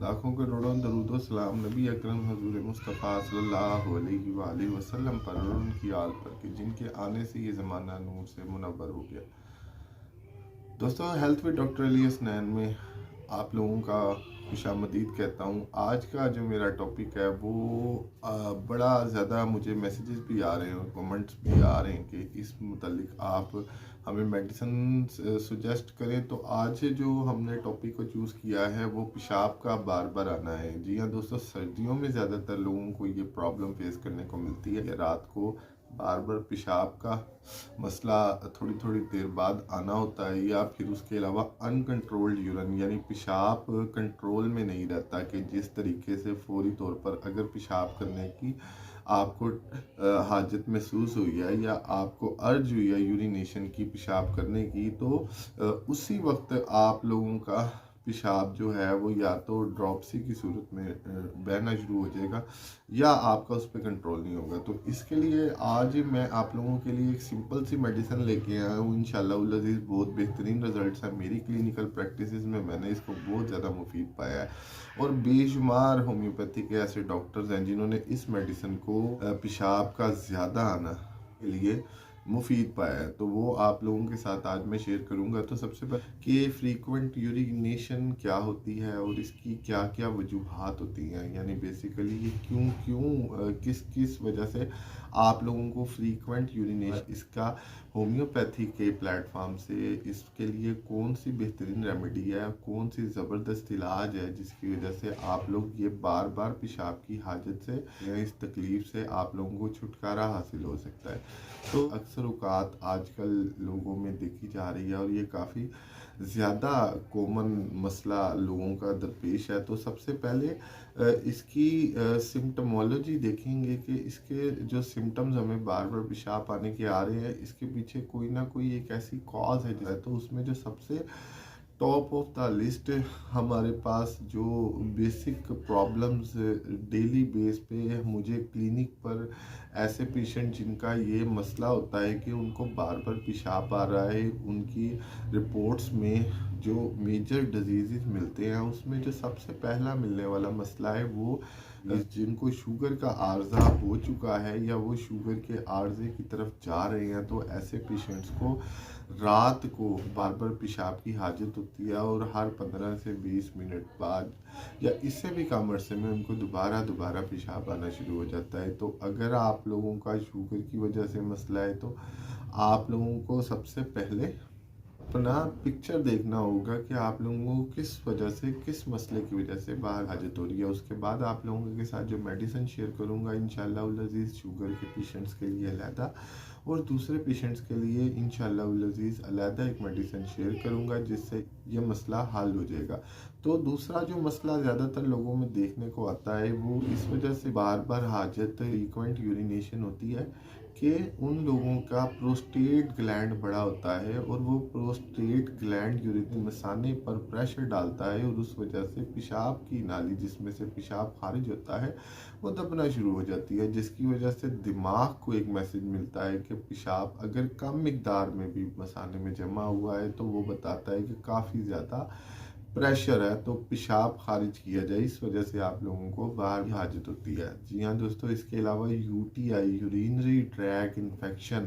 लाखों करोड़ों दरूद व सलाम नबी अकरम हजूर मुस्तफ़ा सल्लल्लाहु अलैहि वसल्लम पर और उनकी आल पर कि जिनके आने से ये ज़माना नूर से मुनव्वर हो गया। दोस्तों, health with doctor Ali Hasnain में आप लोगों का खुशामदीद कहता हूँ। आज का जो मेरा टॉपिक है वो बड़ा ज़्यादा मुझे मैसेजेस भी आ रहे हैं और कमेंट्स भी आ रहे हैं कि इस मुतल्लिक आप हमें मेडिसिन सुजेस्ट करें। तो आज जो हमने टॉपिक को चूज़ किया है वो पेशाब का बार बार आना है। जी हाँ दोस्तों, सर्दियों में ज़्यादातर लोगों को ये प्रॉब्लम फेस करने को मिलती है। रात को बार बार पेशाब का मसला थोड़ी थोड़ी देर बाद आना होता है, या फिर उसके अलावा अनकंट्रोल्ड यूरिन यानी पेशाब कंट्रोल में नहीं रहता कि जिस तरीके से फौरी तौर पर अगर पेशाब करने की आपको हाजत महसूस हुई है या आपको अर्ज हुई है यूरिनेशन की, पेशाब करने की, तो उसी वक्त आप लोगों का पेशाब जो है वो या तो ड्रॉपसी की सूरत में बहना शुरू हो जाएगा या आपका उस पर कंट्रोल नहीं होगा। तो इसके लिए आज मैं आप लोगों के लिए एक सिंपल सी मेडिसिन लेके आया हूँ। इंशाल्लाह अज़ीज़ बहुत बेहतरीन रिजल्ट्स हैं। मेरी क्लिनिकल प्रैक्टिस में मैंने इसको बहुत ज़्यादा मुफीद पाया है और बेशुमार होम्योपैथी के ऐसे डॉक्टर्स हैं जिन्होंने इस मेडिसिन को पेशाब का ज़्यादा आना के लिए मुफीद पाया है। तो वो आप लोगों के साथ आज मैं शेयर करूंगा। तो सबसे पहले कि फ्रीक्वेंट यूरिनेशन क्या होती है और इसकी क्या क्या वजूहात होती हैं, यानी बेसिकली ये क्यों क्यों किस किस वजह से आप लोगों को फ्रीक्वेंट यूरिनेशन, इसका होम्योपैथी के प्लेटफॉर्म से इसके लिए कौन सी बेहतरीन रेमेडी है, कौन सी ज़बरदस्त इलाज है जिसकी वजह से आप लोग ये बार बार पेशाब की हाजत से या इस तकलीफ से आप लोगों को छुटकारा हासिल हो सकता है। तो अक्सर औकात आजकल लोगों में देखी जा रही है और ये काफ़ी ज़्यादा कॉमन मसला लोगों का दरपेश है। तो सबसे पहले इसकी सिम्टमोलॉजी देखेंगे कि इसके जो सिम्टम्स हमें बार बार पेशाब आने के आ रहे हैं, इसके पीछे कोई ना कोई एक ऐसी कॉज है। तो उसमें जो सबसे टॉप ऑफ द लिस्ट हमारे पास जो बेसिक प्रॉब्लम्स डेली बेस पे मुझे क्लिनिक पर ऐसे पेशेंट जिनका ये मसला होता है कि उनको बार बार पेशाब आ रहा है, उनकी रिपोर्ट्स में जो मेजर डिजीज़ मिलते हैं उसमें जो सबसे पहला मिलने वाला मसला है वो जिनको शुगर का आर्जा हो चुका है या वो शुगर के आर्जे की तरफ जा रहे हैं। तो ऐसे पेशेंट्स को रात को बार बार पेशाब की हाजत होती है और हर 15 से 20 मिनट बाद या इससे भी कम अरसे में उनको दोबारा पेशाब आना शुरू हो जाता है। तो अगर आप लोगों का शुगर की वजह से मसला है तो आप लोगों को सबसे पहले अपना पिक्चर देखना होगा कि आप लोगों को किस वजह से, किस मसले की वजह से बाहर हाजत हो रही है। उसके बाद आप लोगों के साथ जो मेडिसिन शेयर करूंगा इंशाल्लाह अज़ीज़ शुगर के पेशेंट्स के लिए अलहदा और दूसरे पेशेंट्स के लिए इंशाल्लाह अज़ीज़ अलहदा एक मेडिसिन शेयर करूंगा जिससे ये मसला हल हो जाएगा। तो दूसरा जो मसला ज़्यादातर लोगों में देखने को आता है वो इस वजह से बार बार हाजत फ्रीक्वेंट यूरिनेशन होती है कि उन लोगों का प्रोस्टेट ग्लैंड बड़ा होता है और वो प्रोस्टेट ग्लैंड यूरिन मसाने पर प्रेशर डालता है और उस वजह से पेशाब की नाली जिसमें से पेशाब खारिज होता है वो दबना शुरू हो जाती है, जिसकी वजह से दिमाग को एक मैसेज मिलता है कि पेशाब अगर कम मिकदार में भी मसाने में जमा हुआ है तो वो बताता है कि काफ़ी ज़्यादा प्रेशर है, तो पेशाब खारिज किया जाए। इस वजह से आप लोगों को बाहर हाजत होती है। जी हाँ दोस्तों, इसके अलावा यूटीआई यूरिनरी ट्रैक इन्फेक्शन,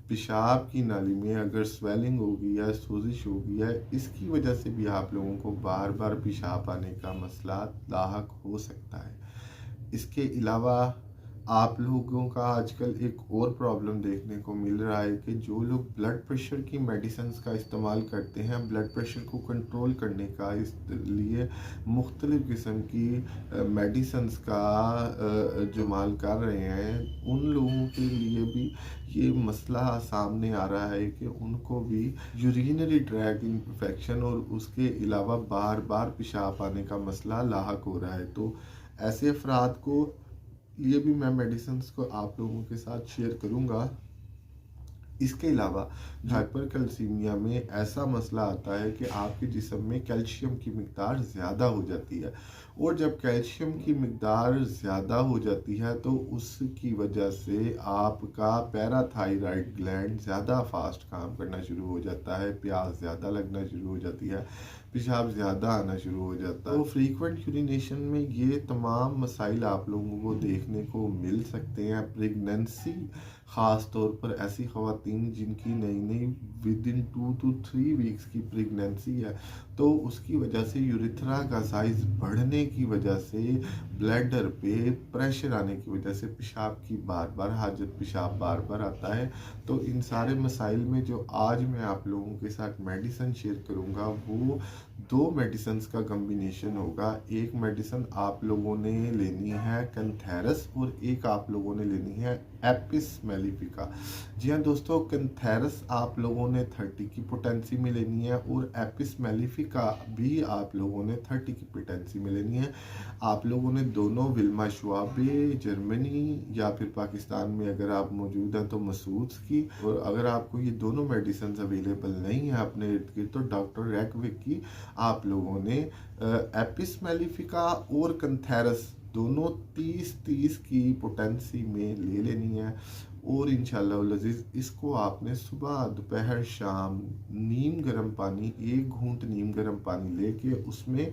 पेशाब की नाली में अगर स्वेलिंग होगी या सोजिश होगी या इसकी वजह से भी आप लोगों को बार बार पेशाब आने का मसला लाहक हो सकता है। इसके अलावा आप लोगों का आजकल एक और प्रॉब्लम देखने को मिल रहा है कि जो लोग ब्लड प्रेशर की मेडिसिन्स का इस्तेमाल करते हैं, ब्लड प्रेशर को कंट्रोल करने का इसलिए मुख्तलिफ़ किस्म की मेडिसिन्स का इस्तेमाल कर रहे हैं, उन लोगों के लिए भी ये मसला सामने आ रहा है कि उनको भी यूरिनरी ट्रैक इन्फेक्शन और उसके अलावा बार बार पेशाब आने का मसला लाहक हो रहा है। तो ऐसे अफराद को ये भी मैं मेडिसिन्स को आप लोगों के साथ शेयर करूंगा। इसके अलावा हाइपरकैल्सीमिया में ऐसा मसला आता है कि आपके जिस्म में कैल्शियम की मिकदार ज़्यादा हो जाती है और जब कैल्शियम की मिकदार ज़्यादा हो जाती है तो उसकी वजह से आपका पैराथायराइड ग्लैंड ज़्यादा फास्ट काम करना शुरू हो जाता है, प्यास ज़्यादा लगना शुरू हो जाती है। पेशाब ज़्यादा आना शुरू हो जाता है। तो फ्रीक्वेंट यूरिनेशन में ये तमाम मसाइल आप लोगों को देखने को मिल सकते हैं। प्रेगनेंसी ख़ास तौर पर ऐसी ख़वातीन जिनकी नई नई विद इन 2 to 3 वीक्स की प्रेगनेंसी है, तो उसकी वजह से यूरिथ्रा का साइज़ बढ़ने की वजह से ब्लैडर पे प्रेशर आने की वजह से पेशाब की बार बार हाजत, पेशाब बार बार आता है। तो इन सारे मसाइल में जो आज मैं आप लोगों के साथ मेडिसिन शेयर करूंगा वो 2 मेडिसिन का कम्बिनेशन होगा। एक मेडिसिन आप लोगों ने लेनी है कैंथेरस और एक आप लोगों ने लेनी है एपिस मेलिफिका। जी हाँ दोस्तों, कैंथेरस आप लोगों ने 30 की पोटेंसी में लेनी है और एपिस मेलिफिका भी आप लोगों ने 30 की पोटेंसी में लेनी है। आप लोगों ने दोनों विल्मा शुआबे जर्मनी या फिर पाकिस्तान में अगर आप मौजूद हैं तो मसूद्स की, और अगर आपको ये दोनों मेडिसिन अवेलेबल नहीं है अपने इर्द गिर्द तो डॉक्टर रैकविक की आप लोगों ने एपिस मेलिफिका और कैंथेरस दोनों 30-30 की पोटेंसी में ले लेनी है। और इंशाल्लाह लजीज इसको आपने सुबह दोपहर शाम नीम गर्म पानी, 1 घूंट नीम गर्म पानी लेके उसमें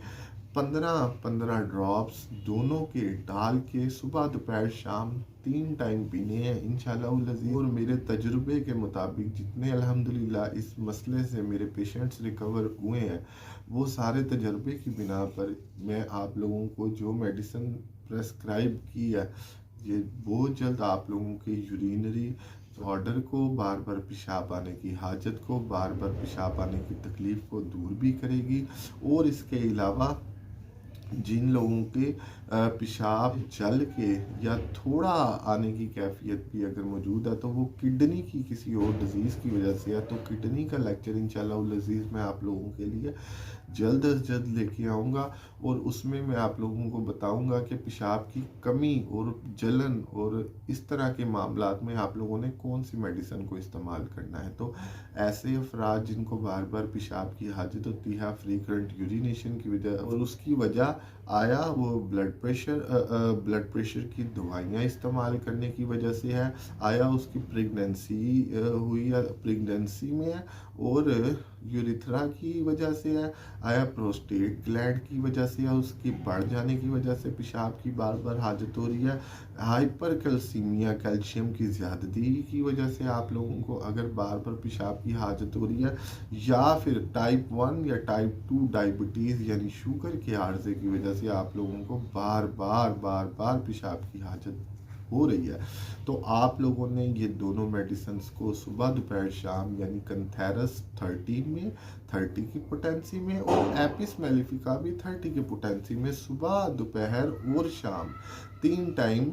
15-15 ड्रॉप्स दोनों के डाल के सुबह दोपहर शाम 3 टाइम पीने हैं इंशाल्लाह लजीज। और मेरे तजुर्बे के मुताबिक जितने अल्हम्दुलिल्लाह इस मसले से मेरे पेशेंट्स रिकवर हुए हैं, वो सारे तजुर्बे की बिना पर मैं आप लोगों को जो मेडिसिन प्रेस्क्राइब की है ये बहुत जल्द आप लोगों के यूरिनरी ऑर्डर को, बार बार पेशाब आने की हाजत को, बार बार पेशाब आने की तकलीफ़ को दूर भी करेगी। और इसके अलावा जिन लोगों के पेशाब जल के या थोड़ा आने की कैफियत भी अगर मौजूद है तो वो किडनी की किसी और डिज़ीज़ की वजह से है, तो किडनी का लेक्चर इंशाल्लाह लजीज़ मैं आप लोगों के लिए जल्द अज जल्द लेके आऊँगा। और उसमें मैं आप लोगों को बताऊँगा कि पेशाब की कमी और जलन और इस तरह के मामलात में आप लोगों ने कौन सी मेडिसिन को इस्तेमाल करना है। तो ऐसे अफराद जिनको बार बार पेशाब की हाजत होती है फ्रीक्वेंट यूरिनेशन की वजह, और उसकी वजह आया वो ब्लड प्रेशर की दवाइयाँ इस्तेमाल करने की वजह से है, आया उसकी प्रेगनेंसी हुई या प्रेगनेंसी में है और यूरिथ्रा की वजह से है, आया प्रोस्टेट ग्लैंड की वजह से है, उसकी बढ़ जाने की वजह से पेशाब की बार बार हाजत हो रही है, हाइपर कैल्सीमिया कैल्शियम की ज़्यादती की वजह से आप लोगों को अगर बार बार पेशाब की हाजत हो रही है, या फिर टाइप 1 या टाइप 2 डायबिटीज़ यानी शुगर के आर्जे की वजह से आप लोगों को बार बार पेशाब की हाजत हो रही है, तो आप लोगों ने ये दोनों मेडिसिन को सुबह दोपहर शाम यानी कैंथेरस 30 में 30 की पोटेंसी में और एपिस मेलिफिका भी 30 की पोटेंसी में सुबह दोपहर और शाम 3 टाइम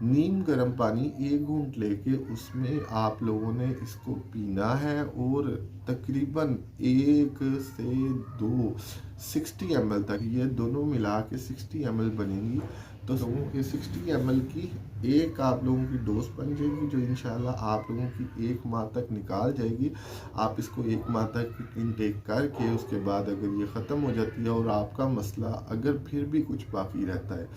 नीम गर्म पानी 1 घूंट लेके उसमें आप लोगों ने इसको पीना है। और तकरीबन 1 से 2 60 ml तक ये दोनों मिला के 60 ml बनेंगी, तो लोगों के 60 ml की एक आप लोगों की डोज बन जाएगी जो इंशाल्लाह आप लोगों की 1 माह तक निकाल जाएगी। आप इसको 1 माह तक इनटेक करके उसके बाद अगर ये ख़त्म हो जाती है और आपका मसला अगर फिर भी कुछ बाकी रहता है,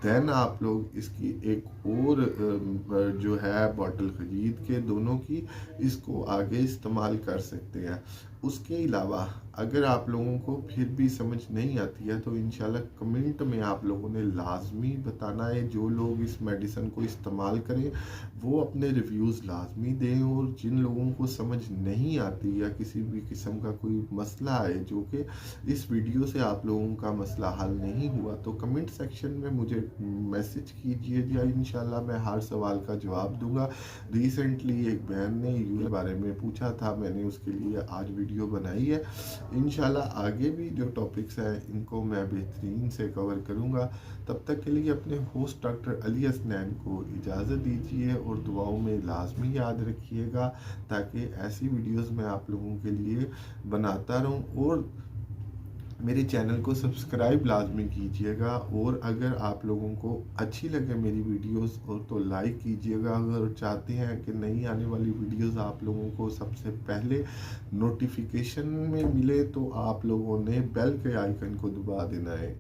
देन आप लोग इसकी एक और जो है बॉटल ख़रीद के दोनों की इसको आगे इस्तेमाल कर सकते हैं। उसके अलावा अगर आप लोगों को फिर भी समझ नहीं आती है तो इंशाल्लाह कमेंट में आप लोगों ने लाजमी बताना है। जो लोग इस मेडिसिन को इस्तेमाल करें वो अपने रिव्यूज़ लाजमी दें, और जिन लोगों को समझ नहीं आती या किसी भी किस्म का कोई मसला है जो कि इस वीडियो से आप लोगों का मसला हल नहीं हुआ तो कमेंट सेक्शन में मुझे मैसेज कीजिए, या इंशाल्लाह मैं हर सवाल का जवाब दूंगा। रिसेंटली एक बहन ने यूँ बारे में पूछा था, मैंने उसके लिए आज वीडियो बनाई है। इंशाल्लाह आगे भी जो टॉपिक्स हैं इनको मैं बेहतरीन से कवर करूंगा। तब तक के लिए अपने होस्ट डॉक्टर अली हसनैन को इजाज़त दीजिए और दुआओं में लाजमी याद रखिएगा, ताकि ऐसी वीडियोस मैं आप लोगों के लिए बनाता रहूं। और मेरे चैनल को सब्सक्राइब लाजमी कीजिएगा, और अगर आप लोगों को अच्छी लगे मेरी वीडियोस और तो लाइक कीजिएगा। अगर चाहते हैं कि नई आने वाली वीडियोस आप लोगों को सबसे पहले नोटिफिकेशन में मिले तो आप लोगों ने बेल के आइकन को दबा देना है।